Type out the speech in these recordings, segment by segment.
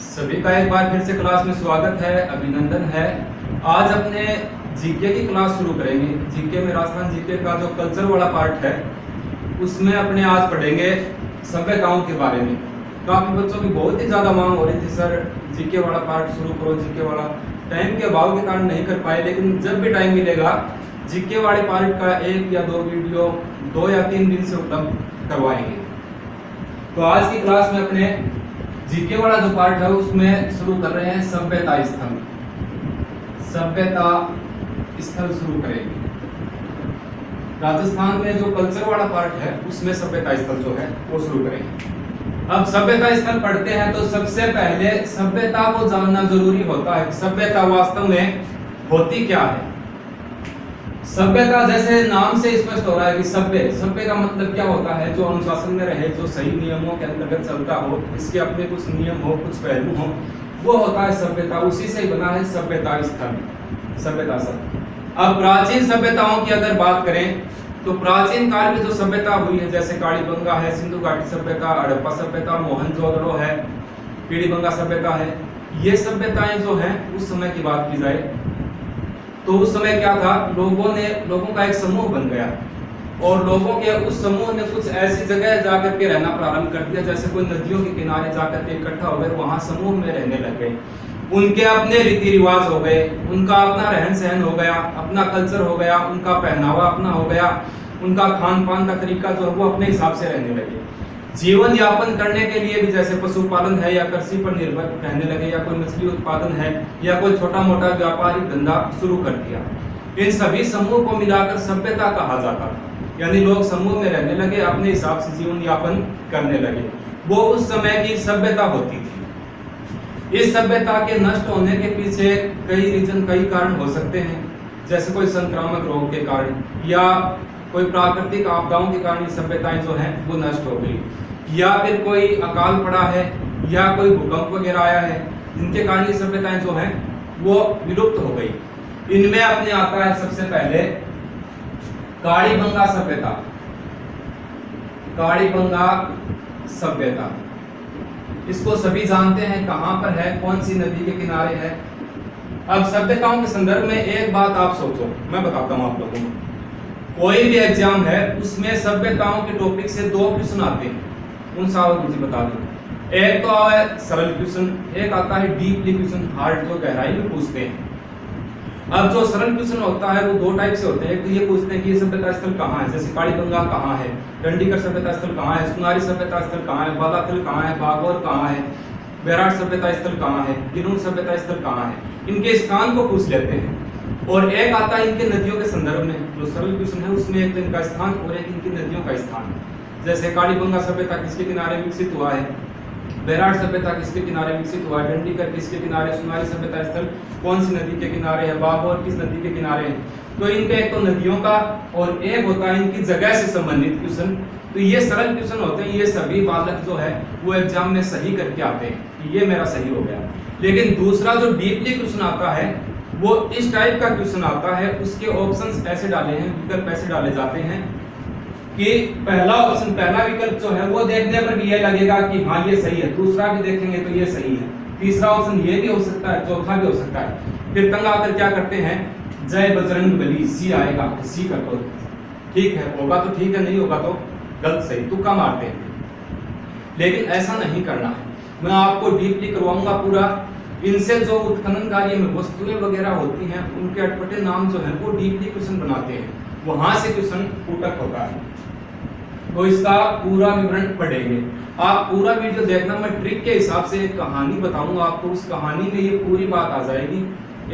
सभी का एक बार फिर से क्लास में स्वागत है, अभिनंदन है। आज अपने जीके की क्लास शुरू करेंगे। जीके में राजस्थान जीके का जो कल्चर वाला पार्ट है उसमें अपने आज पढ़ेंगे सभ्यताओं के बारे में। काफी बच्चों की बहुत ही ज्यादा मांग हो रही थी, सर जीके वाला पार्ट शुरू करो, जीके वाला। टाइम के अभाव के कारण नहीं कर पाए, लेकिन जब भी टाइम मिलेगा जीके वाले पार्ट का 1 या 2 वीडियो 2 या 3 दिन से उपलब्ध करवाएंगे। तो आज की क्लास में अपने जीके वाला जो पार्ट है उसमें शुरू कर रहे हैं सभ्यता स्थल। सभ्यता स्थल शुरू करेंगे। राजस्थान में जो कल्चर वाला पार्ट है उसमें सभ्यता स्थल जो है वो शुरू करेंगे। अब सभ्यता स्थल पढ़ते हैं तो सबसे पहले सभ्यता को जानना जरूरी होता है। सभ्यता वास्तव में होती क्या है? सभ्यता जैसे नाम से स्पष्ट हो रहा है कि सभ्य का मतलब क्या होता है? जो अनुशासन में रहे, जो सही नियमों के अंतर्गत चलता हो, इसके अपने कुछ नियम हो, कुछ पहलू हो, वो होता है सभ्यता। उसी से ही बना है सभ्यता स्थल, सभ्यता स्थल। अब प्राचीन सभ्यताओं की अगर बात करें तो प्राचीन काल में जो सभ्यता हुई है, जैसे कालीबंगा है, सिंधु घाटी सभ्यता, हड़प्पा सभ्यता, मोहनजोदड़ो है, पीढ़ीबंगा सभ्यता है, ये सभ्यताएं जो हैं उस समय की बात की जाए तो उस समय क्या था, लोगों का एक समूह बन गया और लोगों के उस समूह ने कुछ ऐसी जगह जाकर के रहना प्रारंभ कर दिया, जैसे कोई नदियों के किनारे जाकर के इकट्ठा हो गए, वहां समूह में रहने लग गए। उनके अपने रीति रिवाज हो गए, उनका अपना रहन सहन हो गया, अपना कल्चर हो गया, उनका पहनावा अपना हो गया, उनका खान पान का तरीका जो है वो अपने हिसाब से रहने लगे। जीवन यापन करने के लिए भी जैसे पशुपालन है या कृषि पर निर्भर रहने लगे, या कोई मछली उत्पादन है, या कोई छोटा मोटा व्यापारिक धंधा शुरू कर दिया। इन सभी समूह को मिलाकर सभ्यता कहा जाता था। यानी लोग समूह में रहने लगे, अपने हिसाब से जीवन यापन करने लगे। वो उस समय की सभ्यता होती थी। इस सभ्यता के नष्ट होने के पीछे कई कारण हो सकते हैं, जैसे कोई संक्रामक रोग के कारण या कोई प्राकृतिक आपदाओं के कारण सभ्यताएं जो हैं वो नष्ट हो गई, या फिर कोई अकाल पड़ा है, या कोई भूकंप वगैरह आया है, जिनके कारण ये सभ्यताएं जो हैं वो विलुप्त हो गई। इनमें अपने आता है सबसे पहले कालीबंगा सभ्यता। कालीबंगा सभ्यता, इसको सभी जानते हैं, कहां पर है, कौन सी नदी के किनारे है। अब सभ्यताओं के संदर्भ में एक बात आप सोचो, मैं बताता हूं आप लोगों को। कोई भी एग्जाम है उसमें सभ्यताओं के टॉपिक से 2 क्वेश्चन आते हैं, उन सवाल मुझे बता दो। एक तो है सरल क्वेश्चन, एक आता है डीपली क्वेश्चन, हार्ड, जो गहराई में पूछते हैं। अब जो सरल क्वेश्चन होता है वो 2 टाइप से होते हैं। एक तो ये पूछते हैं कि ये सभ्यता स्थल कहाँ है, जैसे कालीबंगा कहाँ है, डंडीगढ़ सभ्यता स्थल कहाँ है, सुनारी सभ्यता स्थल कहाँ है, बालाथल कहाँ है, बागौर कहाँ है, बैराट सभ्यता स्थल कहाँ है, गिनूर सभ्यता स्थल कहाँ है, इनके स्थान को पूछ लेते हैं। और एक आता है इनके नदियों के संदर्भ में, जो सरल क्वेश्चन है उसमें एक तो इनका स्थान और एक इनकी नदियों का स्थान। जैसे कालीबंगा सभ्यता किसके किनारे विकसित हुआ है, बैराट सभ्यता किसके किनारे विकसित हुआ है, डंडीगढ़ किसके किनारे, सुनारी सभ्यता स्थल कौन सी नदी के किनारे है, बागौर किस नदी के किनारे है। तो इनके एक तो नदियों का और एक होता है इनकी जगह से संबंधित क्वेश्चन। तो ये सरल क्वेश्चन होते हैं, ये सभी बालक जो है वो एग्जाम में सही करके आते हैं कि ये मेरा सही हो गया। लेकिन दूसरा जो डीपली क्वेश्चन आता है वो इस टाइप का क्वेश्चन आता है, उसके ऑप्शंस ऐसे डाले हैं, विकल्प ऐसे डाले जाते हैं कि पहला ऑप्शन, पहला विकल्प जो है वो देखने पर भी ये लगेगा कि हाँ ये सही है, दूसरा भी देखेंगे तो ये सही है, तीसरा ऑप्शन ये भी हो सकता है, चौथा भी हो सकता है। फिर तंग आकर क्या करते हैं, जय बजरंग बली, सी आएगा, सी कर दो, ठीक है, होगा तो ठीक है, नहीं होगा तो गलत सही, तुक्का मारते हैं। लेकिन ऐसा नहीं करना है, मैं आपको डीपली करवाऊंगा पूरा। इनसे जो उत्खनन कार्य में वस्तुएं वगैरह होती हैं उनके अटपटे नाम जो है वो डीपली क्वेश्चन बनाते हैं, वहां से क्वेश्चन फूटक होता है। तो इसका पूरा विवरण पढ़ेंगे। आप पूरा वीडियो देखना, मैं ट्रिक के हिसाब से एक कहानी बताऊंगा आपको, उस कहानी में ये पूरी बात आ जाएगी।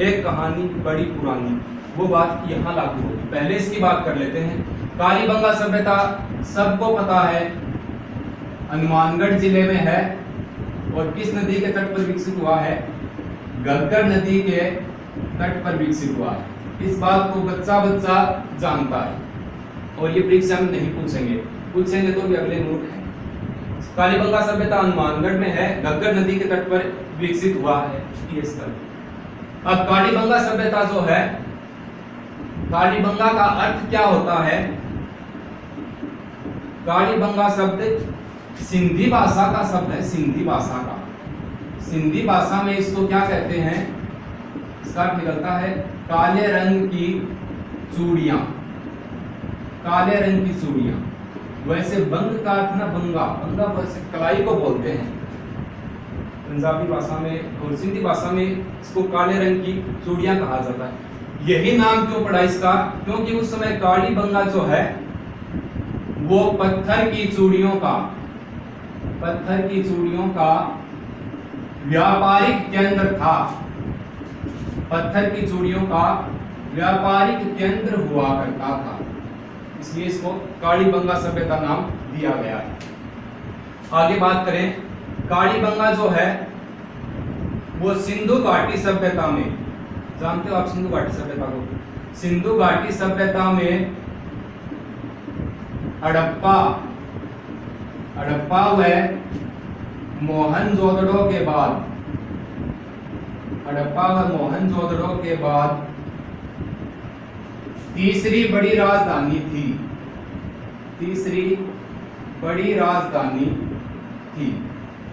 एक कहानी बड़ी पुरानी, वो बात यहाँ लागू होगी। पहले इसकी बात कर लेते हैं। कालीबंगा सभ्यता सबको पता है, हनुमानगढ़ जिले में है और किस नदी के तट पर विकसित हुआ है, घग्गर नदी के तट पर विकसित हुआ है। इस बात को बच्चा बच्चा जानता है और ये परीक्षा में नहीं पूछेंगे तो भी अगले नोट है। कालीबंगा सभ्यता हनुमानगढ़ में है, घग्गर नदी के तट पर विकसित हुआ है ये स्थल। अब कालीबंगा सभ्यता जो है, कालीबंगा का अर्थ क्या होता है? कालीबंगा शब्द सिंधी भाषा का शब्द है, सिंधी भाषा का। सिंधी भाषा में इसको क्या कहते हैं, इसका अर्थ निकलता है काले रंग की चूड़ियां, काले रंग की चूड़ियां। वैसे बंग का अर्थ ना बंगा, बंगा वैसे कलाई को बोलते हैं पंजाबी भाषा में, और सिंधी भाषा में इसको काले रंग की चूड़ियां कहा जाता है। यही नाम क्यों पड़ा इसका, क्योंकि उस समय काली बंगा जो है वो पत्थर की चूड़ियों का, पत्थर की चूड़ियों का व्यापारिक केंद्र था, पत्थर की चूड़ियों का व्यापारिक केंद्र हुआ करता था, इसलिए इसको कालीबंगा सभ्यता नाम दिया गया है। आगे बात करें, कालीबंगा जो है वो सिंधु घाटी सभ्यता में, जानते हो आप सिंधु घाटी सभ्यता को, सिंधु घाटी सभ्यता में हड़प्पा, हड़प्पा व मोहनजोदड़ो के बाद, हड़प्पा व मोहनजोदड़ो के बाद तीसरी बड़ी राजधानी थी, तीसरी बड़ी राजधानी थी।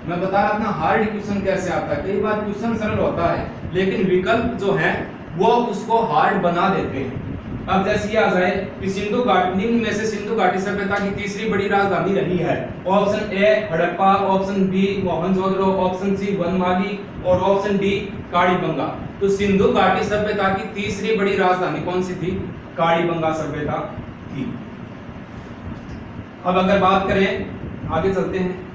मैं बता रहा था हार्ड क्वेश्चन कैसे आता है, कई बार क्वेश्चन सरल होता है लेकिन विकल्प जो है वो उसको हार्ड बना देते हैं। अब जैसे ये आ जाए कि सिंधु घाटी, निम्न में से सिंधु घाटी सभ्यता की तीसरी बड़ी राजधानी रही है, option A Harappa, option B Mohenjo-daro, option C Vanmali और ऑप्शन डी कालीबंगा। तो सिंधु घाटी सभ्यता की तीसरी बड़ी राजधानी कौन सी थी, कालीबंगा सभ्यता थी। अब अगर बात करें, आगे चलते हैं,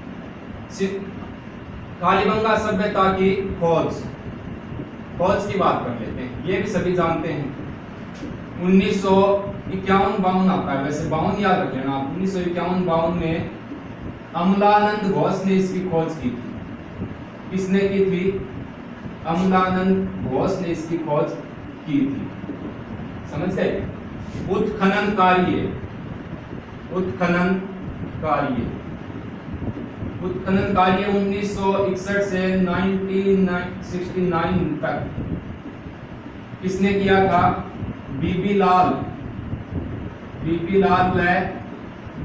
कालीबंगा सभ्यता की खोज, खोज की बात कर लेते हैं। ये भी सभी जानते हैं 1951-52 आता है, वैसे 52 याद रख लेना आप। 1951-52 में अमलानंद घोष ने इसकी खोज की थी। किसने की थी, अमलानंद घोष ने इसकी खोज की थी, समझ गए। उत्खनन कार्य, उत्खनन कार्य, उत्खनन कार्य 1961 से 1969 तक किसने किया था, बीबी लाल, बीबी लाल व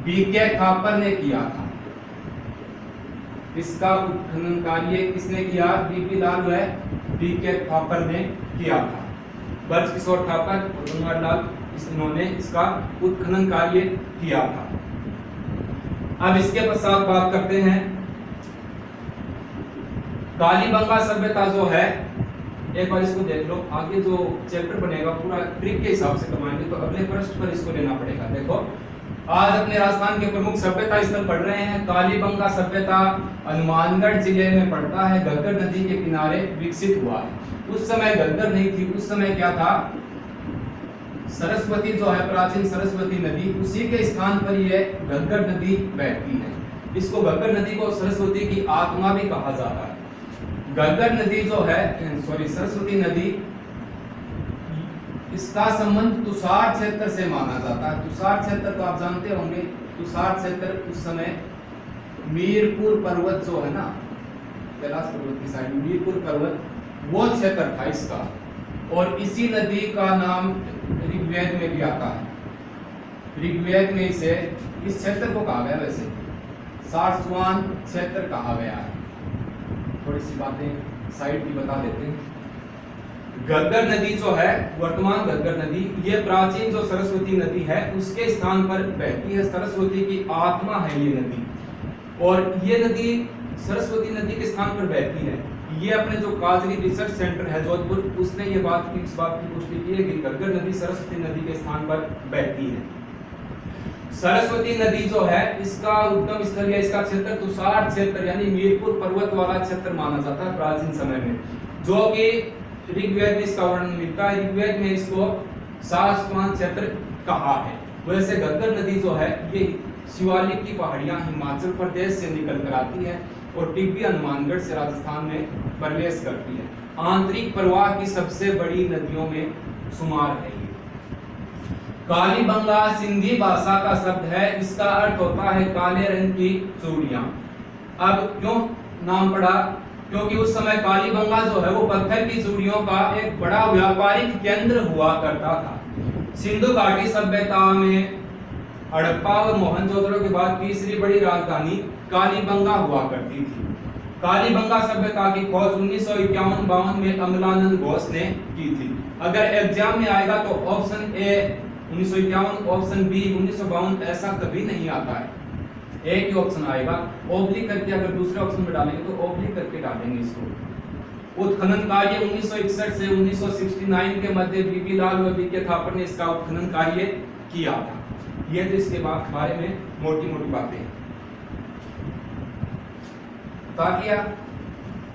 बीके खापर ने किया था। इसका उत्खनन कार्य किसने किया, बीबी लाल व बीके खापर ने किया था। ब्रज किशोर ठाकुर और बनवारी लाल, इन्होंने इसका उत्खनन कार्य किया था। अब इसके पश्चात बात करते हैं, कालीबंगा सभ्यता जो है, एक बार इसको देख लो, आगे जो चैप्टर बनेगा पूरा ट्रिक के हिसाब से करवाएंगे, तो अगले पृष्ठ पर इसको लेना पड़ेगा। देखो आज अपने राजस्थान के प्रमुख सभ्यता स्थल पढ़ रहे हैं। कालीबंगा सभ्यता हनुमानगढ़ जिले में पड़ता है, घग्गर नदी के किनारे विकसित हुआ है। उस समय घग्गर नहीं थी, उस समय क्या था, सरस्वती जो है, प्राचीन सरस्वती नदी, उसी के स्थान पर यह घग्गर नदी बहती है। इसको घग्गर नदी को सरस्वती की आत्मा भी कहा जाता है। घग्गर नदी जो है, सॉरी सरस्वती नदी, इसका संबंध तुषार क्षेत्र से माना जाता है। तुषार क्षेत्र तो आप जानते होंगे, तुषार क्षेत्र उस समय मीरपुर पर्वत जो है ना, कैलाश पर्वत की साइड में मीरपुर पर्वत, वो क्षेत्र था इसका। और इसी नदी का नाम ऋग्वेद में भी आता है। ऋग्वेद में इसे, इस क्षेत्र को कहा गया, वैसे सारस्वत क्षेत्र कहा गया है। थोड़ी सी बातें साइड की बता देते हैं। घग्गर नदी जो है, वर्तमान घग्गर नदी, ये प्राचीन जो सरस्वती नदी है उसके स्थान पर बहती है। सरस्वती की आत्मा है ये नदी, और ये नदी सरस्वती नदी के स्थान पर बहती है। ये अपने जो काजरी रिसर्च सेंटर है जोधपुर, उसने ये बात की, इस बात की पुष्टि की है कि घग्गर नदी सरस्वती नदी के स्थान पर बहती है। सरस्वती नदी जो है, इसका उद्गम स्थल या इसका क्षेत्र तुषार क्षेत्र यानी मीरपुर पर्वत वाला क्षेत्र माना जाता है प्राचीन समय में, जो कि ऋग्वेद में इसका वर्णन मिलता है। ऋग्वेद में इसको सारस्वत क्षेत्र कहा है। वैसे घग्गर नदी जो है, ये शिवालिक की पहाड़ियां हिमाचल प्रदेश से निकल कर आती है और टिब्बी हनुमानगढ़ से राजस्थान में प्रवेश करती है। आंतरिक प्रवाह की सबसे बड़ी नदियों में शुमार है। कालीबंगा सिंधी भाषा का शब्द है, इसका अर्थ होता है काले रंग की चूड़ियां। अब क्यों नाम पड़ा, क्योंकि उस समय कालीबंगा जो है वो पत्थर की चूड़ियों का एक बड़ा व्यापारिक केंद्र हुआ करता था। सिंधु घाटी सभ्यता में हड़प्पा और मोहनजोदड़ो के बाद तीसरी बड़ी राजधानी कालीबंगा हुआ करती थी। कालीबंगा सभ्यता की खोज 1951-52 में अमलानंद घोष ने की थी। अगर एग्जाम में आएगा तो ऑप्शन ए 1951, ऑप्शन बी 1952, ऐसा कभी नहीं आता है। एक ही ऑप्शन आएगा, ओब्लिक करके अगर दूसरे ऑप्शन में डालेंगे तो ओब्लिक करके डालेंगे इसको। उत्खनन कार्य 1961 से 1969 के मध्य बीबी लाल व बीके थापर ने इसका उत्खनन कार्य किया था। ये तो इसके बारे में मोटी मोटी बातें हैं, ताकि आप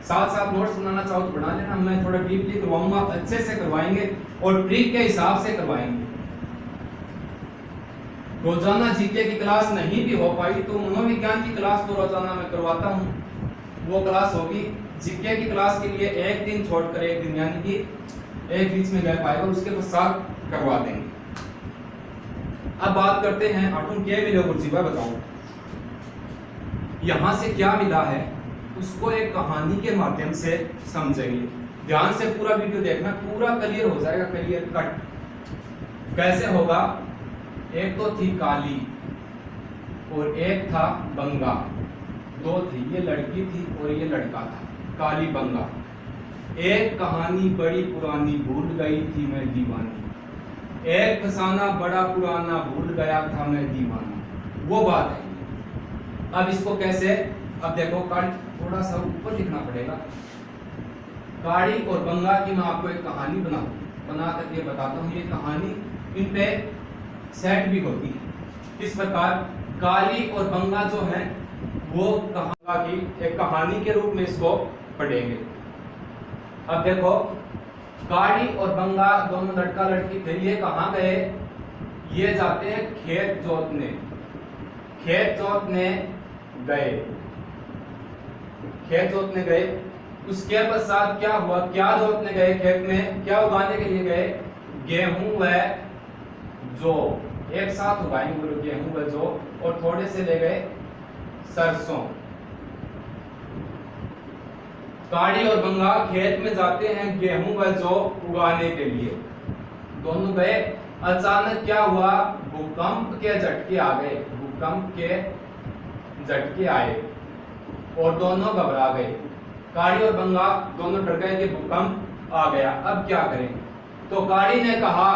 साथ साथ नोट्स बनाना चाहो तो बना लेना। मैं थोड़ा डीपली करवाऊंगा, अच्छे से करवाएंगे और ट्रिक के हिसाब से करवाएंगे। रोजाना जीके की क्लास नहीं भी हो पाई तो मनोविज्ञान की क्लास तो रोजाना मैं करवाता हूँ। वो क्लास होगी जीके की क्लास के लिए एक दिन छोड़कर एक दिन, यानी कि एक बीच में गैप आएगा, उसके पश्चात करवा देंगे। अब बात करते हैं आटम क्या मिले गुरुजीबा बताओ, यहां से क्या मिला है उसको एक कहानी के माध्यम से समझेंगे। ध्यान से पूरा वीडियो देखना, पूरा क्लियर हो जाएगा, क्लियर कट। कैसे होगा, एक तो थी काली और एक था बंगा, दो थी, ये लड़की थी और ये लड़का था, काली बंगा। एक कहानी बड़ी पुरानी भूल गई थी मैं दीवानी, एक फसाना बड़ा पुराना भूल गया था मैं दीवाना, वो बात है। अब इसको कैसे, अब देखो काली, थोड़ा सा ऊपर लिखना पड़ेगा। काली और बंगा की मैं आपको एक कहानी बना करके बताता हूँ। ये कहानी इन पे सेट भी होती है। इस प्रकार काली और बंगा जो है वो की एक कहानी के रूप में इसको पढ़ेंगे। अब देखो काली और बंगा दोनों लड़का लड़की थे, ये कहाँ गए, ये जाते हैं खेत जोतने, खेत जोतने गए, खेत जोतने गए। उसके पश्चात क्या हुआ, क्या जोतने गए खेत में, क्या उगाने के लिए गए, गेहूं व जौ एक साथ उगाएंगे, बोलो गेहूं व जौ, और थोड़े से ले गए सरसों। काली और बंगा खेत में जाते हैं गेहूं व जौ उगाने के लिए, दोनों गए। अचानक क्या हुआ, भूकंप के झटके आ गए, भूकंप के झटके आए और दोनों घबरा गए। काली और बंगा दोनों डर गए कि भूकंप आ गया, अब क्या करें। तो काली ने कहा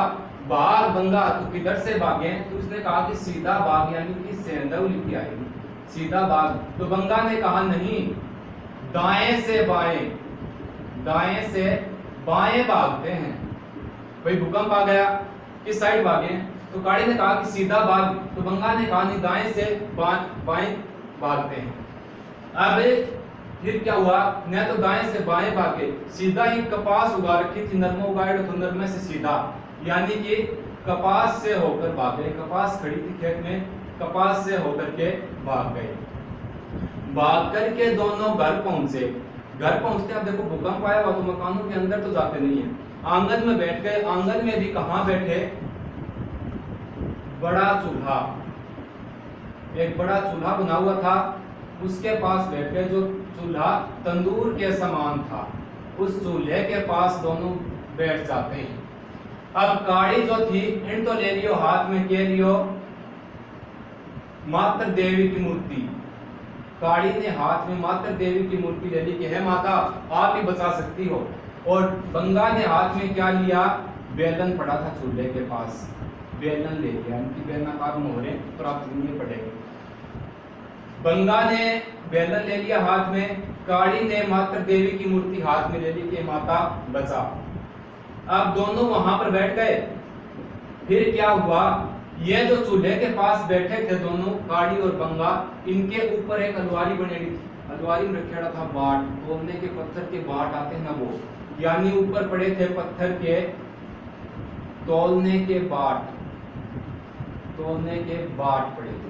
भाग बंगा, तू किधर से भागे, तो उसने कहा कि सीधा भाग, यानी कि सेंधव लिखी आएगी, सीधा भाग। तो बंगा ने कहा नहीं, दाएं से बाएं, दाएं से बाएं भागते हैं। भाई भूकंप आ गया, किस साइड भागे, तो काली ने कहा कि सीधा भाग, तो बंगा ने कहा नहीं, दाएं से बाएं भागते हैं। अब फिर क्या हुआ, न तो दाएं से बाएं भागे, सीधा ही कपास उगा रखी थी, नरमा उगाए तो नरमे से सीधा, यानी कि कपास से होकर भागे। कपास खड़ी थी खेत में, कपास से होकर के भाग गए। भाग करके दोनों घर पहुंचे। घर पहुंचते अब देखो भूकंप आया हुआ तो मकानों के अंदर तो जाते नहीं है, आंगन में बैठ गए। आंगन में भी कहां बैठे, बड़ा चूल्हा, एक बड़ा चूल्हा बना हुआ था, उसके पास बैठ गए, जो चूल्हा तंदूर के समान था, उस चूल्हे के पास दोनों बैठ जाते हैं। अब काली जो थी, इन तो ले लियो हाथ में, के लियो माता देवी की मूर्ति। काली ने हाथ में माता देवी की मूर्ति ले ली कि हे माता आप ही बचा सकती हो। और बंगा ने हाथ में क्या लिया, बेलन पड़ा था चूल्हे के पास, बेलन ले लिया, उनकी बेलनाकार मोहरे प्राप्त करने पड़ेंगे। बंगा ने बेलन ले लिया हाथ में, काली ने माता देवी की मूर्ति हाथ में ले ली कि माता बचा। अब दोनों वहां पर बैठ गए। फिर क्या हुआ, ये जो चूल्हे के पास बैठे थे दोनों, काली और बंगा, इनके ऊपर एक अलवारी बनेगी थी, अलवारी में रखा था बाट, तोलने के पत्थर के बाट आते हैं ना वो, यानी ऊपर पड़े थे पत्थर के तोलने के बाट, तोलने के बाट पड़े थे।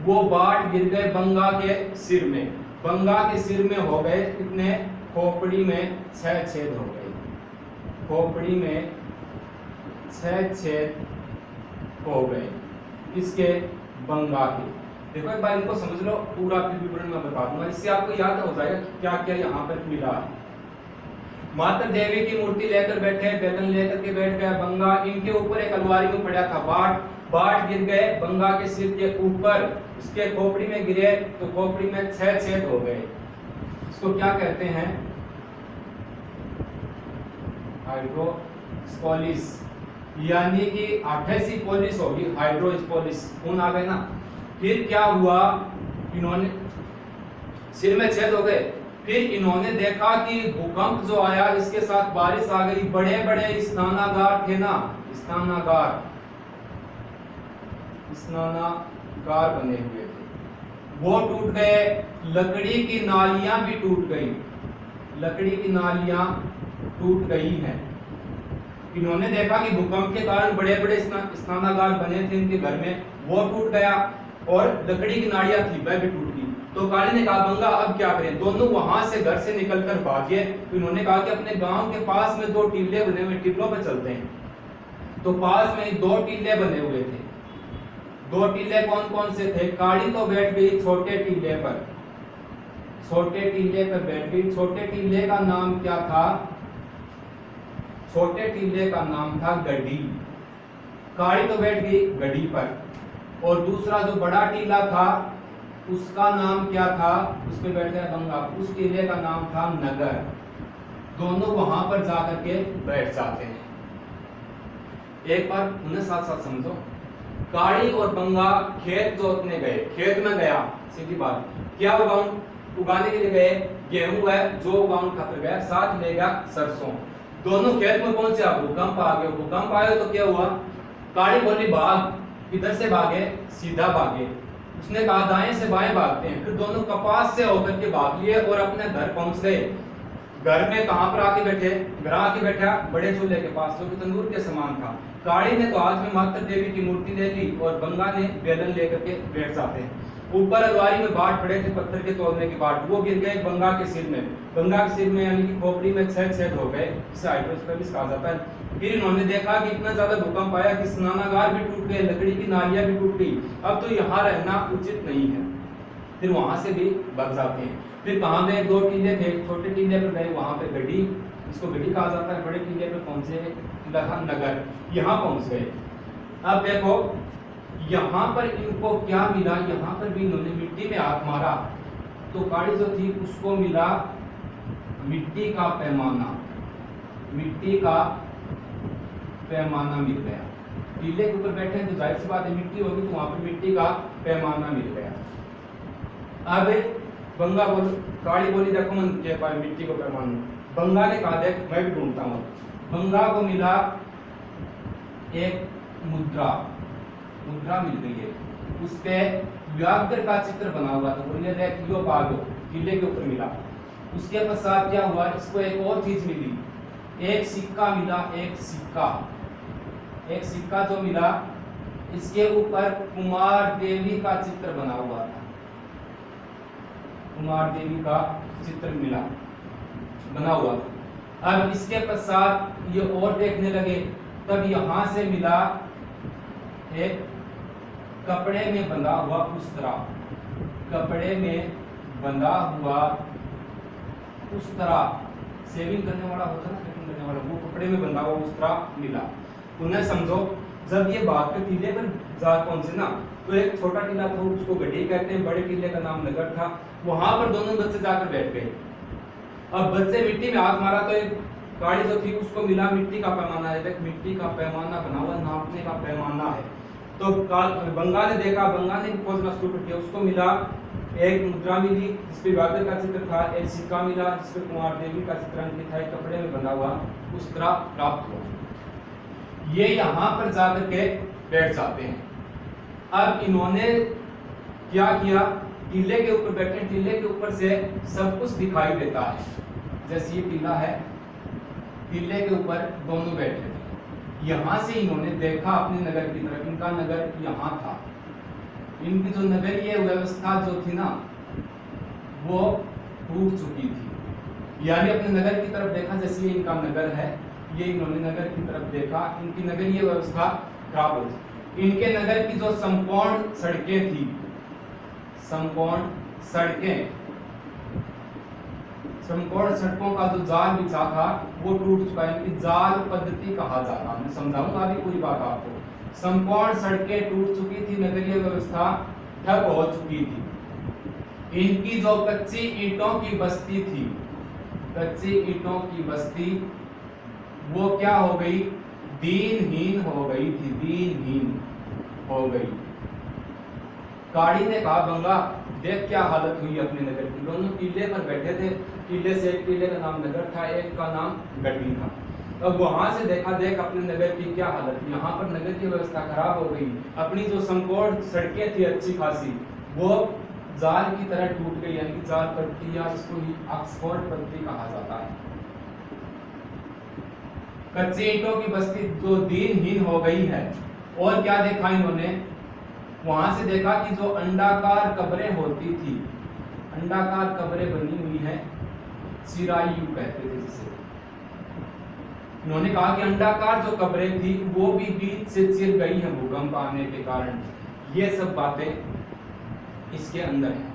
वो बाट गिर गए बंगा के सिर में, बंगा के सिर में हो गए कितने, खोपड़ी में 6 छेद हो गए, खोपड़ी में 6 छेद हो गए, इसके बंगा के। देखो एक बार इनको समझ लो, पूरा विवरण मैं बता दूंगा, इससे आपको याद हो जाएगा क्या क्या यहाँ पर मिला है। माता देवी की मूर्ति लेकर बैठे, बेलन लेकर के बैठ गया बंगा, इनके ऊपर एक अलवारी में पड़ा था बाट, बाट गिर गए बंगा के सिर के ऊपर, इसके खोपड़ी में गिरे तो खोपड़ी में 6 छेद हो गए। इसको क्या कहते हैं, हाइड्रोस्पोलिस, यानी कि 88 पोलिस होगी, हाइड्रोस्पोलिस, खून आ गए ना। फिर क्या हुआ, इन्होंने सिर में छेद हो गए, फिर इन्होंने देखा कि भूकंप जो आया इसके साथ बारिश आ गई, बड़े बड़े स्नानागार थे ना, स्नानागार बने हुए थे, वो टूट गए, लकड़ी की नालियां भी टूट गई, लकड़ी की नालियां टूट गई हैं। इन्होंने देखा कि भूकंप के कारण बड़े बड़े स्नानागार बने थे इनके घर में, वो टूट गया, और लकड़ी की नालियां थी वह भी टूट गई। तो काली ने कहा बंगा अब क्या करें, दोनों वहां से घर से निकलकर भागे। तो इन्होंने कहा कि अपने गांव के पास में 2 टीले बने हुए, टीलों पर चलते हैं। तो पास में 2 टीले बने हुए थे। 2 टीले कौन कौन से थे, काली तो बैठ गई छोटे टीले पर, छोटे टीले पर बैठ गई। छोटे टीले का नाम क्या था, छोटे टीले का नाम था गड्डी, काली तो बैठ गई गड्डी पर। और दूसरा जो बड़ा टीला था उसका नाम क्या था, उस पे बैठ गया बंगा, उस टीले का नाम था नगर। दोनों वहां पर जाकर के बैठ जाते हैं। एक बार उन्हें साथ साथ समझो, काली और बंगा खेत जोतने गए, खेत में गया, सीधी बात, क्या उगाने के लिए गए, गेहूं है जो उगाने खातिर गया, साथ ले गया सरसों। दोनों खेत में पहुंचे, भूकंप आ गया। भूकंप आया तो क्या हुआ, काली बोली भाग, इधर से भागे, सीधा भागे। उसने कहा दाएं से बाएं भागते हैं। फिर दोनों कपास से होकर के भाग लिए और अपने घर पहुंच गए। घर में कहां पर आके बैठे, घर आके बैठा बड़े चूल्हे के पास जो कि तंदूर के समान था। काली ने तो हाथ में माता देवी की मूर्ति ले ली और बंगा ने बेलन लेकर के बैठ जाते हैं। ऊपर अलवारी में बाट पड़े थे, पत्थर के तोड़ने के बाट, वो गिर गए बंगा के सिर में। बंगा के सिर में यानी कि खोपड़ी में छेद हो गए, इसे हाइड्रोस्पोलिस कहा जाता है। फिर इन्होंने देखा कि इतना ज्यादा भूकंप आया कि स्नानागार भी टूट गए, लकड़ी की नालियां भी टूट गई, अब तो यहाँ रहना उचित नहीं है। फिर वहां से भी भाग जाते हैं। फिर कहाँ गए, 2 टीले थे, छोटे टीले पर गए, वहां पे गड्डी, इसको गड्डी कहा जाता है। बड़े टीले पे पहुंचे, नगर, यहाँ पहुंच गए। अब देखो यहाँ पर इनको क्या मिला, यहाँ पर भी इन्होंने मिट्टी में हाथ मारा तो काली जो थी उसको मिला मिट्टी का पैमाना, मिट्टी का पैमाना मिल गया। टीले के ऊपर बैठे हैं तो जाहिर सी बात है मिट्टी होगी, तो वहां पर मिट्टी का पैमाना मिल गया। अब बंगा बोल, काली बोली देखो मन के पास मिट्टी को पैमाना। बंगा ने कहा देख मैं भी ढूंढता हूँ। बंगा को मिला एक मुद्रा, मुद्रा मिल गई है, उस पे व्याघ्र का चित्र बना हुआ था। बोलिए देख लो पागो, टीले के ऊपर मिला। उसके पश्चात क्या हुआ, इसको एक और चीज मिली, एक सिक्का मिला, एक सिक्का, एक सिक्का जो मिला इसके ऊपर कुमार देवी का चित्र बना हुआ था। कुमार देवी का चित्र मिला, बना हुआ था। अब इसके पश्चात ये और देखने लगे, तब यहां से मिला एक कपड़े में बंधा हुआ उस्तरा, कपड़े में बंधा हुआ उस्तरा, सेविंग करने वाला होता ना, कटिंग करने वाला, वो कपड़े में बंधा हुआ उस्तरा मिला। उन्हें समझो जब ये बाघ के टीले पर जा पहुंचे ना, तो एक छोटा टीला था उसको गड्डी कहते हैं, बड़े टीले का नाम नगर था। वहां पर दोनों बच्चे जाकर बैठ गए। अब बच्चे मिट्टी में हाथ मारा तो एक गाड़ी जो थी उसको मिला मिट्टी का पैमाना है, देख मिट्टी का पैमाना बना हुआ, नापने का पैमाना है। तो बंगा ने देखा, बंगा ने खोजना शुरू किया, उसको मिला एक मुद्रा मिली जिसपे व्याघ्र का चित्र था, एक सिक्का मिला जिसपे कुमार देवी का चित्र अंकित था, एक कपड़े में बंधा हुआ उस तरह प्राप्त हुआ। ये यहाँ पर जाकर के बैठ जाते हैं। अब इन्होंने क्या किया, टीले के ऊपर बैठे, टीले के ऊपर से सब कुछ दिखाई देता है। जैसे ये टीला है, टीले के ऊपर दोनों बैठे थे। यहाँ से इन्होंने देखा अपने नगर की तरफ, इनका नगर यहाँ था। इनकी जो नगरीय व्यवस्था जो थी ना वो टूट चुकी थी। यानी अपने नगर की तरफ देखा, जैसे ये इनका नगर है, ये इन्होंने नगर की तरफ देखा, इनकी नगरीय व्यवस्था खराब हो गई। इनके नगर की जो संपूर्ण सड़कें थी, संपूर्ण सड़कें, संपूर्ण सड़कों का जो जाल बिछा था वो टूट चुका है। इनकी जाल पद्धति कहा जाता है, मैं समझाऊंगा अभी पूरी बात आपको। संपूर्ण सड़कें टूट चुकी थी, नगरीय व्यवस्था ठप हो चुकी थी। इनकी जो कच्ची ईंटों की बस्ती थी, कच्ची ईंटों की बस्ती वो क्या हो गई, दीनहीन हो गई थी, दीनहीन हो गई। काड़ी ने कहा गंगा देख क्या हालत हुई अपने नगर की। दोनों टीले पर बैठे थे, टीले से एक टीले का नाम नगर था, एक का नाम गड्डी था। अब वहां से देखा देख अपने नगर की क्या हालत, यहाँ पर नगर की व्यवस्था खराब हो गई। अपनी जो संकोट सड़कें थी अच्छी खासी, वो जाल की तरह टूट गई, यानी जाल पट्टी या इसको ही ऑक्सफोर्ड पट्टी कहा जाता है। कच्ची ईंटों की बस्ती जो दीनहीन हो गई है। और क्या देखा इन्होंने, वहां से देखा कि जो अंडाकार कब्रें होती थी, अंडाकार कब्रें बनी हुई हैं, चिरायु कहते थे जिसे। उन्होंने कहा कि अंडाकार जो कब्रें थी वो भी बीच से चिर गई हैं भूकंप आने के कारण। ये सब बातें इसके अंदर है।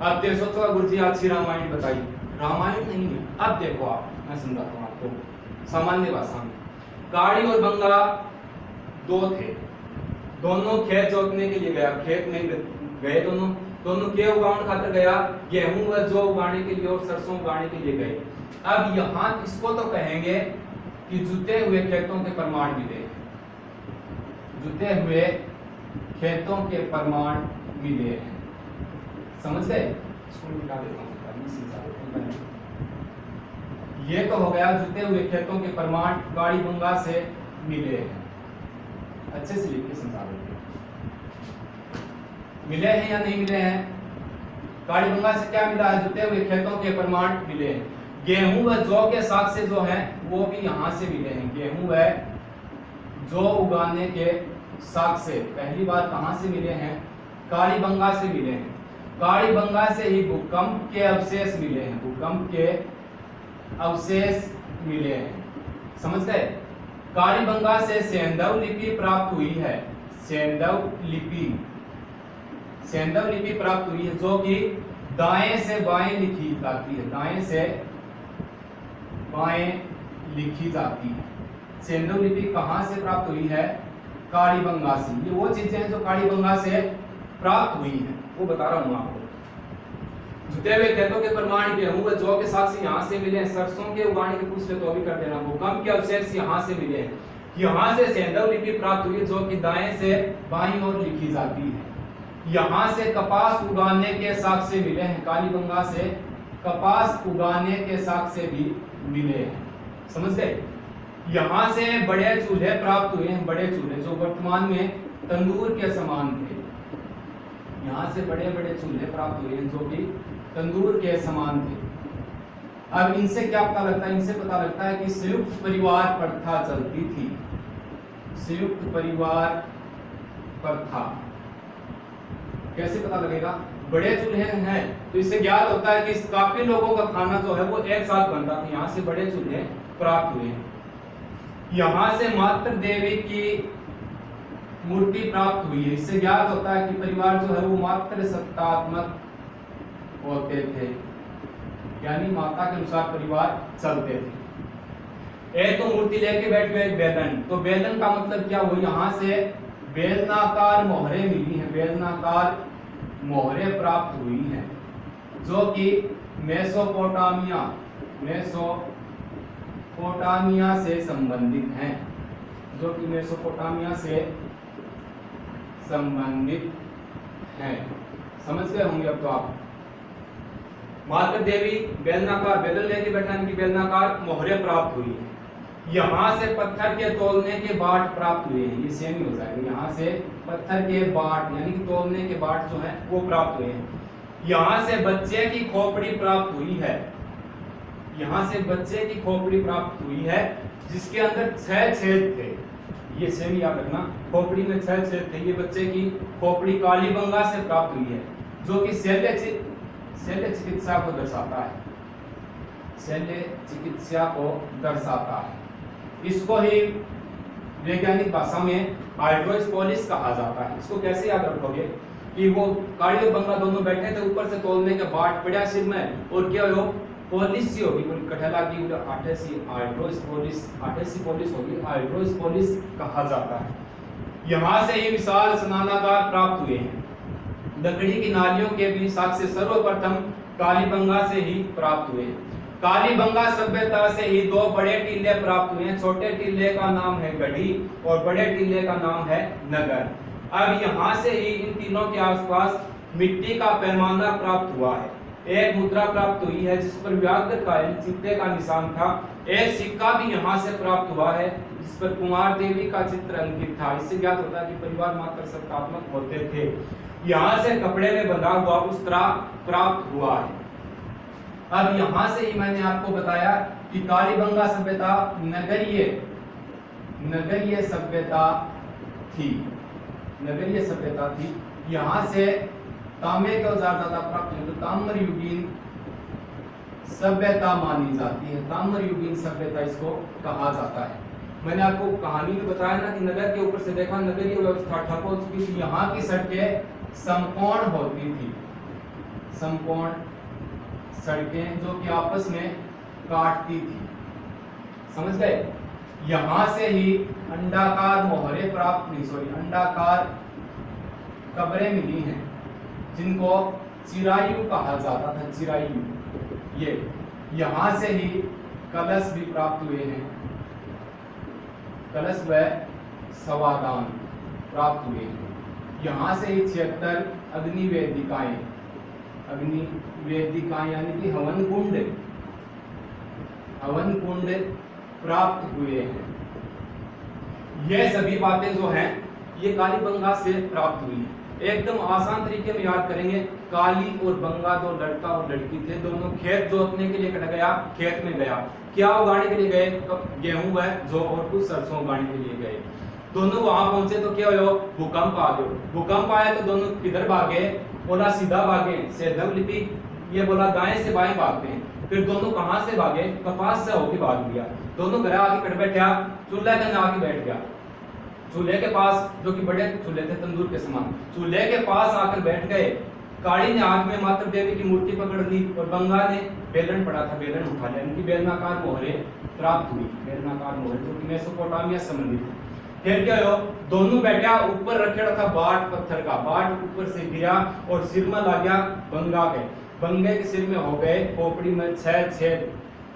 अब देख सोचो गुरु जी अच्छी रामायण बताई, रामायण नहीं है। अब देखो आप, मैं समझाता हूँ आपको सामान्य भाषा में। काड़ी और बंगा दो थे, दोनों खेत जोतने के लिए गया, खेत में गए दोनों, दोनों क्या उगाने खातिर गया, गेहूं व जौ उगाने के लिए और सरसों उगाने के लिए गए। अब यहाँ इसको तो कहेंगे कि जुते हुए खेतों के प्रमाण मिले, जुते हुए खेतों के प्रमाण मिले हैं, समझ गए। इसको मिटा देता हूँ, ये तो हो गया जुते हुए खेतों के प्रमाण काड़ी बंगा से मिले हैं। अच्छे से लिख के समझा देते, मिले हैं या नहीं मिले हैं। काड़ी बंगा से क्या मिला है, जुते हुए खेतों के प्रमाण मिले हैं। गेहूं व जौ के साथ से जो है वो भी यहाँ से मिले हैं, गेहूं व जौ उगाने के साथ से। पहली बार कहाँ से मिले हैं, काड़ी बंगा से मिले हैं। काड़ी बंगा से ही भूकंप के अवशेष मिले हैं, भूकंप के अवशेष मिले हैं, समझ गए। काड़ी बंगा से सेंधव लिपि प्राप्त हुई है, सेंधव लिपि, सेंधव लिपि प्राप्त हुई है जो कि दाएं से बाएं लिखी जाती है, दाएं से बाएं लिखी जाती है। सेंधव लिपि कहां से प्राप्त हुई है, काड़ी बंगा से। ये वो चीजें हैं जो काड़ी बंगा से प्राप्त हुई हैं, वो बता रहा हूं आपको। जुते हुए खेतों के प्रमाण गेहूं व जौ के साथ से यहाँ से मिले हैं, सरसों के उगाने के पूछ ले तो भी कर देना। भूकंप के अवशेष यहाँ से मिले हैं, यहाँ से सेंधव लिपि प्राप्त हुई जो कि दाएं से बाईं ओर लिखी जाती है। यहाँ से कपास उगाने के साक्ष्य मिले हैं, कालीबंगा से कपास उगाने के साक्ष्य भी मिले हैं, समझ गए। यहाँ से बड़े चूल्हे प्राप्त हुए हैं, बड़े चूल्हे जो वर्तमान में तंदूर के समान थे। यहाँ से बड़े बड़े चूल्हे प्राप्त हुए हैं जो कि तंदूर के समान थे। अब इनसे क्या पता लगता है, इनसे पता लगता है कि संयुक्त परिवार प्रथा चलती थी, संयुक्त परिवार प्रथा। कैसे पता लगेगा, बड़े चूल्हे हैं तो इससे ज्ञात होता है कि काफी लोगों का खाना जो है वो एक साथ बनता था। यहाँ से बड़े चूल्हे प्राप्त हुए हैं। यहाँ से मातृ देवी की मूर्ति प्राप्त हुई है, इससे ज्ञात होता है कि परिवार जो है वो मातृ सत्तात्मक होते थे, यानी माता के अनुसार परिवार चलते थे। एक तो मूर्ति लेके बैठ गए बेलन, तो बेलन का मतलब क्या हुआ, यहाँ से बेलनाकार मोहरे मिली हैं, बेलनाकार मोहरे प्राप्त हुई हैं जो कि मेसोपोटामिया, मेसोपोटामिया से संबंधित हैं, जो कि मेसोपोटामिया से संबंधित हैं, समझ गए होंगे अब तो आप। मातृ देवी बेलनाकार, बेलन लेके बैठा इनकी बेलनाकार मोहरे प्राप्त हुई है। यहाँ से पत्थर के तोलने के बाट प्राप्त हुए हैं, ये सेम ही हो जाएगा। यहाँ से पत्थर के बाट यानी कि तोलने के बाट जो है वो प्राप्त हुए हैं। यहाँ से बच्चे की खोपड़ी प्राप्त हुई है, यहाँ से बच्चे की खोपड़ी प्राप्त हुई है जिसके अंदर 6 छेद थे, ये सेम याद रखना, खोपड़ी में 6 छेद थे। ये बच्चे की खोपड़ी कालीबंगा से प्राप्त हुई है जो कि शल्य चिकित्सा को दर्शाता है, शल्य चिकित्सा को दर्शाता है। इसको ही वैज्ञानिक भाषा में हाइड्रोस्पोलिस कहा जाता है। इसको कैसे याद रखोगे कि वो काड़ी और बंगा दोनों बैठे थे, ऊपर से तोलने के बाट पड़ा सिर में, और क्या हो पोलिस सी होगी, कठेला की आठेसी, हाइड्रोस्पोलिस, आठेसी पोलिस होगी, हाइड्रोस्पोलिस कहा जाता है। यहाँ से ही विशाल स्नानागार प्राप्त हुए हैं, लकड़ी की नालियों के भी साक्ष्य सर्वप्रथम कालीबंगा से ही प्राप्त हुए। कालीबंगा सभ्यता से ही दो बड़े टीले प्राप्त हुए हैं। छोटे टीले का नाम है गढ़ी और बड़े टीले का नाम है नगर। अब यहाँ से ही इन तीनों के आसपास मिट्टी का पैमाना प्राप्त हुआ है। एक मुद्रा प्राप्त हुई है जिस पर व्याघ्र का चित्ते का निशान था। एक सिक्का भी यहाँ से प्राप्त हुआ है जिस पर कुमार देवी का चित्र अंकित था। इससे ज्ञात होता है कि परिवार मात्र सत्तात्मक होते थे। यहाँ से कपड़े में बंधा हुआ उस्तरा प्राप्त हुआ है। अब यहाँ से ही मैंने आपको बताया कि कालीबंगा सभ्यता नगरीय सभ्यता थी। नगरीय सभ्यता थी। यहाँ से तांबे के औजार ज्यादा प्राप्त हुए तो ताम्र युगीन सभ्यता मानी जाती है। ताम्र युगीन सभ्यता इसको कहा जाता है। मैंने आपको कहानी में बताया ना कि नगर के ऊपर से देखा नगरीय व्यवस्था ठप हो चुकी थी। यहाँ की सड़कें समकोण होती थी। समकोण सड़कें जो कि आपस में काटती थी। समझ गए? यहां से ही अंडाकार मोहरे प्राप्त नहीं सॉरी अंडाकार कब्रें मिली हैं जिनको चिरायु कहा जाता था। चिरायु ये यहां से ही कलश भी प्राप्त हुए हैं। कलश व सवादान प्राप्त हुए हैं। यहां से ही 76 अग्निवेदिकाएं यानी कि हवन कुंड प्राप्त हुए हैं। यह सभी बातें जो हैं ये कालीबंगा से प्राप्त हुई है। एकदम आसान तरीके में याद करेंगे। काली और बंगा दो लड़का और लड़की थे। दोनों खेत जोतने के लिए कट गया, खेत में गया। क्या उगाने के लिए गए? गेहूं व जौ और कुछ सरसों उगाने के लिए गए। दोनों वहां पहुंचे तो क्या हुआ? भूकंप आ गया। भूकंप आया तो दोनों किधर भागे? बोला सीधा भागे, सैंधव लिपि। ये बोला दाएं से बाएं भागते हैं। फिर दोनों कहां से भागे? कपास से होके भाग गया। दोनों घर आके कट बैठा, चूल्हे के आके बैठ गया। चूल्हे के पास, जो कि बड़े चूल्हे थे तंदूर के समान, चूल्हे के पास आकर बैठ गए। काली ने हाथ में मातृ देवी की मूर्ति पकड़ ली और बंगा ने बेलन पड़ा था, बेलन उठा लिया। इनकी बेलनाकार मोहरे प्राप्त हुई। बेलनाकार मोहरे जो कि मेसोपोटामिया संबंधित है। फिर क्या हो? दोनों बैठा, ऊपर रखे था बाट पत्थर का। बाट ऊपर से गिरा और सिर में लग गया बंगा के। बंगे के सिर में हो गए खोपड़ी में 6 छेद,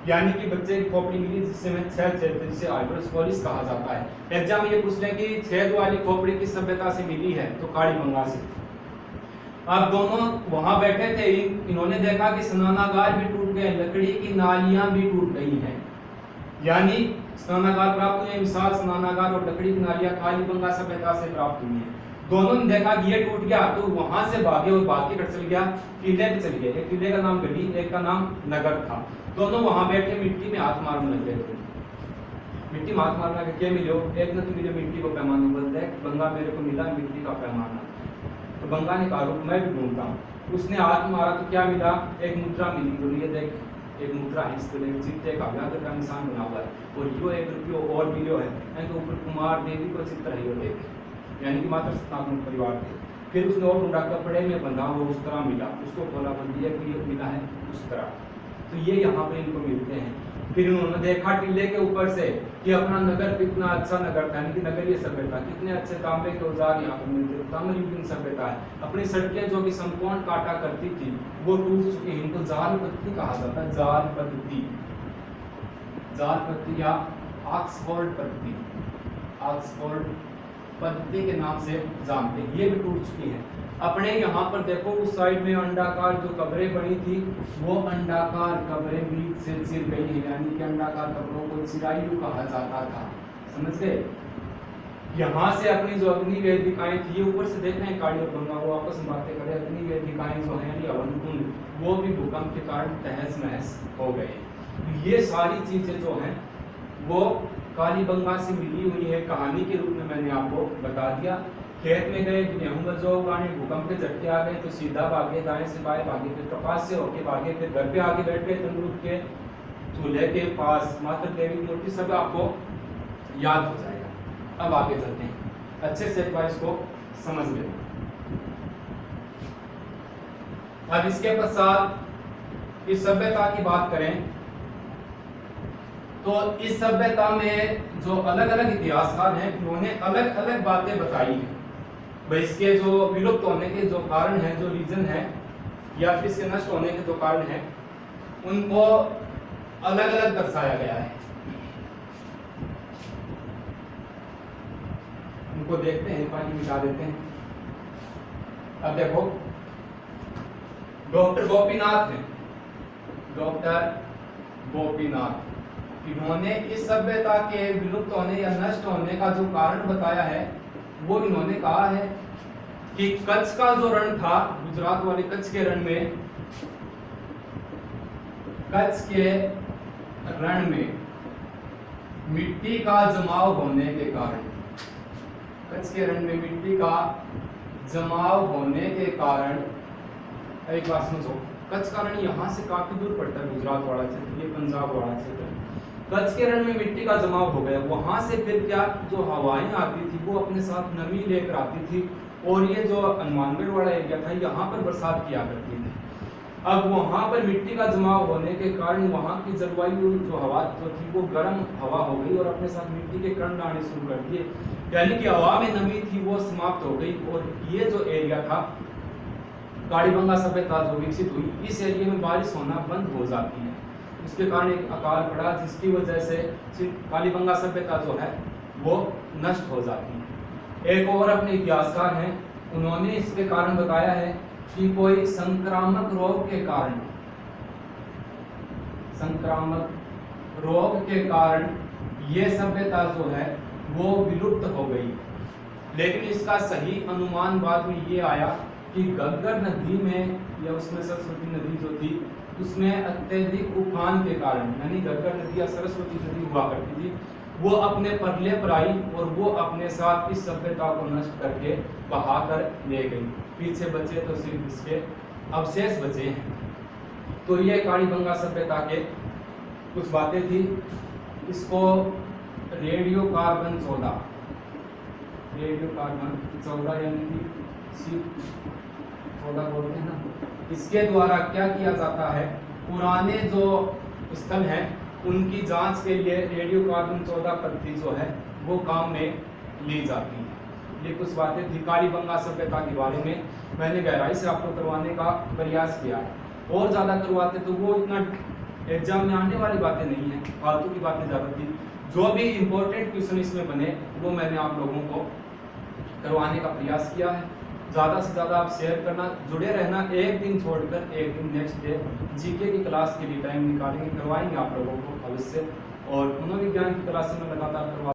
यानी कि बच्चे की खोपड़ी मिली जिससे में 6 छेद, जिसे हाइड्रोस्कोलिस कहा जाता है। एग्जाम ये पूछ ले कि छेद वाली खोपड़ी किस सभ्यता से मिली है? तो कालीबंगा से। अब दोनों वहां बैठे थे। इन्होंने देखा कि स्नानागार भी टूट गए, लकड़ी की नालियां भी टूट गई हैं। यानी स्नानागार प्राप्त हुए, विशाल स्नानागार और लकड़ी की नालियां कालीबंगा सभ्यता से प्राप्त हुई हैं। दोनों ने देखा कि ये टूट गया तो वहां से भागे और भाग के चल गया किले पे चल गए। एक किले का नाम गढ़ी, एक का नाम नगर था। दोनों वहां बैठे मिट्टी में हाथ मारने लग गए। मिट्टी में हाथ मारना के क्या मिलो? एक ने तो मिले मिट्टी को पैमाना बोल दे, बंगा मेरे को मिला मिट्टी का पैमाना। तो बंगा ने कहा मैं भी ढूंढता हूँ। उसने हाथ मारा तो क्या मिला? एक मुद्रा मिली। बोली ये देख एक मुद्रा है, इसके लिए चित्ते का व्याघ्र का निशान बना हुआ है और यो 1 रुपये और मिलो है। तो ऊपर कुमार देवी को चित्र है, यो देख, यानी कि मात्र सत्तात्मक परिवार थे। फिर उसने और ढूंढा, कपड़े में बंधा हुआ उस तरह मिला। उसको खोला, बंद दिया कि ये मिला है उस तरह। तो ये यहाँ पे इनको मिलते हैं। फिर उन्होंने देखा टीले के ऊपर से कि अपना नगर कितना अच्छा नगर था, यानी कि नगरीय सभ्यता, कितने अच्छे तांबे के औजार यहाँ पर मिलते। ताम्र युगीन सभ्यता है। अपनी सड़कें जो कि समकोण काटा करती थी वो टूट चुकी हैं। इनको जाल पत्ती कहा जाता है। जाल पत्ती, जाल पत्ती या ऑक्सफोर्ड पत्ती, ऑक्सफोर्ड पत्ती के नाम से जानते हैं। ये भी टूट चुकी हैं। अपने यहाँ पर देखो उस साइड में अंडाकार जो कब्रें बनी थी वो अंडाकार कब्रें बीच से चिर गई है, यानी कि अंडाकार कब्रों को चिरायु कहा जाता था। समझ गए? यहाँ से अपनी जो अग्नि वेदिकाएं थी ऊपर से देख रहे हैं काली और बंगा वो आपस में बातें करें। अग्नि वेदिकाएं जो है हवन कुंड वो भी भूकंप के कारण तहस नहस हो गए। ये सारी चीजें जो हैं वो कालीबंगा से मिली हुई है। कहानी के रूप में मैंने आपको बता दिया। खेत में गए, गेहूं में जो उगाने, भूकंप के झटके आ गए तो सीधा भागे, दाएं से बाएं भागे, फिर कपास से होके भागे, फिर घर पे आके बैठ गए तंदूर के चूल्हे के पास। मात्र देवी की मूर्ति सब आपको याद हो जाएगा। अब आगे चलते हैं, अच्छे से एक बार इसको समझ लें। अब इसके पश्चात इस सभ्यता की बात करें तो इस सभ्यता में जो अलग अलग इतिहासकार हैं उन्होंने अलग अलग बातें बताई हैं। भाई इसके जो विलुप्त होने के जो कारण है, जो रीजन है, या फिर इसके नष्ट होने के जो कारण है, उनको अलग अलग दर्शाया गया है। उनको देखते हैं, पानी मिटा देते हैं। अब देखो, डॉक्टर गोपीनाथ हैं, डॉक्टर गोपीनाथ, इन्होंने इस सभ्यता के विलुप्त होने या नष्ट होने का जो कारण बताया है, वो इन्होंने कहा है कि कच्छ का जो रण था, गुजरात वाले कच्छ के रण में, कच्छ के रण में मिट्टी का जमाव होने के कारण, कच्छ के रण में मिट्टी का जमाव होने के कारण, एक बात समझो, कच्छ का रण यहाँ से काफी दूर पड़ता है, गुजरात वाला क्षेत्र, ये पंजाब वाला क्षेत्र। कच्छ के रण में मिट्टी का जमाव हो गया, वहां से फिर क्या, जो हवाएं आती थी वो अपने साथ नमी लेकर आती थी, और ये जो हनुमानगढ़ वाला एरिया था, यहाँ पर बरसात किया करती थी। अब वहां पर मिट्टी का जमाव होने के कारण वहां की जलवायु, जो हवा जो थी, वो गर्म हवा हो गई और अपने साथ मिट्टी के कण लाने शुरू कर दिए, यानी कि हवा में नमी थी वो समाप्त हो गई, और ये जो एरिया था, कालीबंगा सभ्यता जो विकसित हुई, इस एरिया में बारिश होना बंद हो जाती है। उसके कारण एक अकाल पड़ा, जिसकी वजह से कालीबंगा सभ्यता जो है वो नष्ट हो जाती है। एक और अपने इतिहासकार हैं, उन्होंने इसके कारण बताया है कि कोई संक्रामक रोग के कारण, संक्रामक रोग के कारण ये सभ्यता जो है वो विलुप्त हो गई। लेकिन इसका सही अनुमान बाद में ये आया कि घग्गर नदी में, या उसमें सरस्वती नदी जो थी, उसमें अत्यधिक उफान के कारण, यानी घग्गर नदी या सरस्वती नदी हुआ करती थी, वो अपने परले पर आई और वो अपने साथ इस सभ्यता को नष्ट करके बहा कर ले गई। पीछे बचे तो सिर्फ इसके अवशेष बचे हैं। तो ये कालीबंगा सभ्यता के कुछ बातें थी। इसको रेडियो कार्बन 14, रेडियो कार्बन 14 यानी कि C14 बोलते हैं ना, इसके द्वारा क्या किया जाता है, पुराने जो स्थल हैं उनकी जांच के लिए रेडियो कार्बन 14 पद्धति जो है वो काम में ली जाती है। ये कुछ बातें थी कालीबंगा सभ्यता के बारे में, मैंने गहराई से आपको करवाने का प्रयास किया है। और ज़्यादा करवाते तो वो इतना एग्जाम में आने वाली बातें नहीं है, फालतू की बातें ज़्यादा थी। जो भी इम्पोर्टेंट क्वेश्चन इसमें बने वो मैंने आप लोगों को करवाने का प्रयास किया है। ज़्यादा से ज़्यादा आप शेयर करना, जुड़े रहना, एक दिन छोड़कर एक दिन नेक्स्ट डे जीके की क्लास के लिए टाइम निकालेंगे, करवाएंगे आप लोगों को अवश्य। और मनोविज्ञान की क्लास में लगातार करवा